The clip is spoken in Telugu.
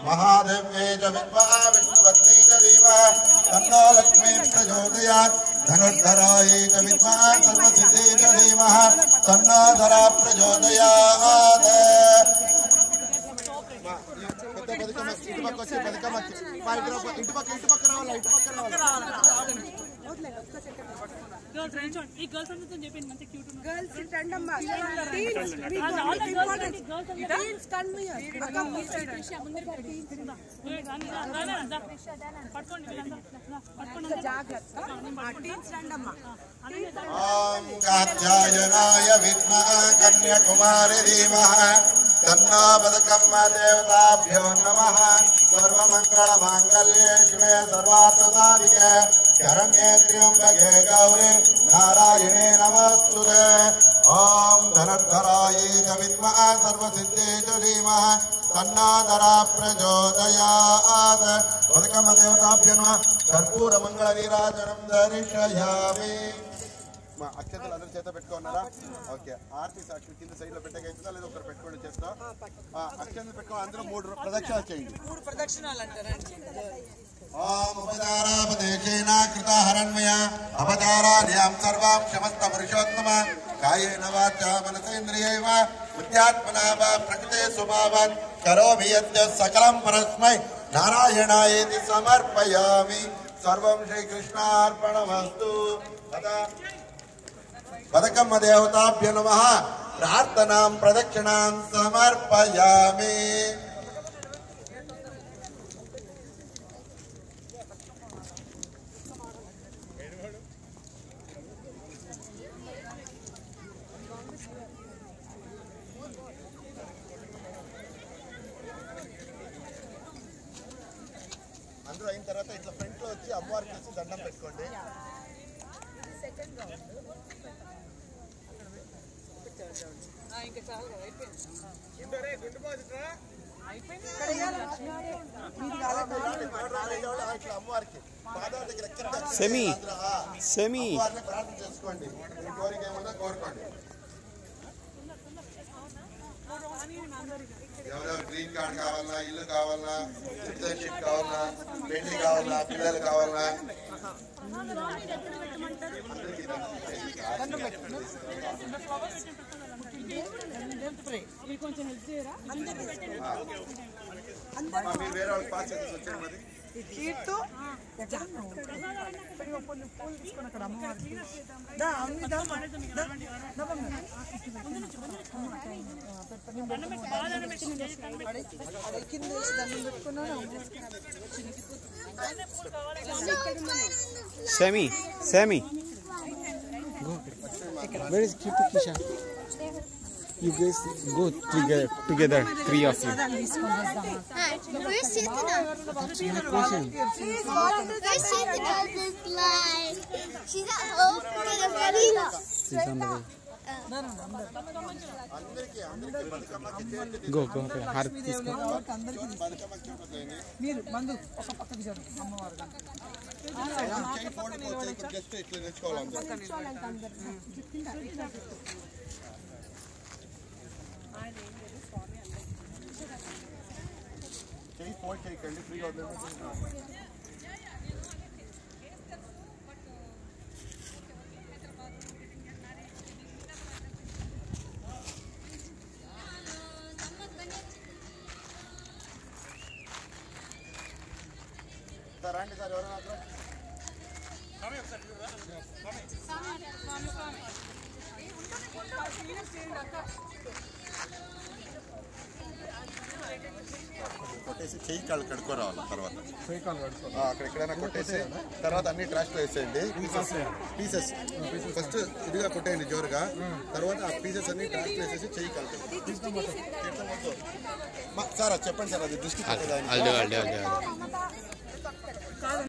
महादेव्यै च विद्महे विष्णुपत्नी च धीमहि तन्नो लक्ष्मी प्रचोदयात् धनुर्धरायै च विद्महे सर्वसिद्धियै च धीमहि तन्नो धरा प्रचोदयात् कात्यायनाय विद्महे कन्याकुमारी धीमहि तन्नो बदकम्मा देवताभ्यो नमः सर्वमङ्गलमाङ्गल्ये शिवे सर्वार्थसाधिके शरण्ये त्र्यम्बके गौरी नारायणे नमोस्तुते ॐ धनुर्धरायै च विद्महे सर्वसिद्धियै च धीमहि तन्नो धरा प्रचोदयात् बदकम्मा देवताभ्यो नमः कर्पूरमङ्गलनीराजनं दर्शयामि మా అక్షతలు అందరూ చేత పెట్టుకున్నారా ఓకే ఆర్తి సాక్షి కింద సైడ్ లో పెట్టగైతుందా లేదా ఒకరు పెట్టుకోండి చేస్తా అక్షతలు పెట్టుకో అందరూ 3 ప్రదక్షిణాలు చేయండి 3 ప్రదక్షిణాలు అంటారండి ఓం ఉపదారాపదేశేన కృతహరణ్మయ అవతారాణ్యాం సర్వాం సమస్త పురుషోత్తమ కాయేన వాచా మనసేంద్రియైవ బుద్ధ్యాత్మనా వా ప్రకృతే స్వభావాన్ కరోమి యత్ సకలం పరస్మై నారాయణాయేతి సమర్పయామి సర్వం శ్రీకృష్ణార్పణమస్తు తదా బదకమ్మ దేవతాభ్యో నమః ప్రార్థనాం ప్రదక్షిణాం సమర్పయామి అందరూ అయిన తర్వాత ఇట్లా ఫ్రంట్ లో వచ్చి అమ్మవారికి వచ్చి దండం పెట్టుకోండి ఇంకా చాలా అయిపోయింది సెమీ ప్రార్థన చేసుకోండి మీ కోరిక ఏమన్నా కోరుకోండి ఎవరెవరు గ్రీన్ కార్డ్ కావాలన్నా ఇల్లు కావాలన్నా సిటిజన్షిప్ కావాలన్నా పెళ్లి కావాలన్నా పిల్లలు కావాలన్నా మీరు వేరే వాళ్ళకి పాస్ చేసి వచ్చారు మరి Sammy. Go. Where is Kisha? You guys go together, 3 of you. Where's Sitana? That's my question. Where's Sitana? She's at home. She's on the way. Go. Harati తీసుకో. మీరు మందు ఒక పక్కకి జరు అమ్మవారు చేయకండి ఫ్రీగా రండి సార్ ఎవరైనా కొట్టేసి చెయ్యి కాళ్ళు కడుక్కోరావాలి తర్వాత అక్కడ ఎక్కడైనా కొట్టేసి తర్వాత అన్ని ట్రాష్లో వేసేయండి పీసెస్ ఫస్ట్ ఇదిగా కొట్టేయండి జోరుగా తర్వాత ఆ పీసెస్ అన్ని ట్రాష్లో వేసేసి చెయ్యి కాళ్ళు సార్ చెప్పండి సార్ అది దృష్టి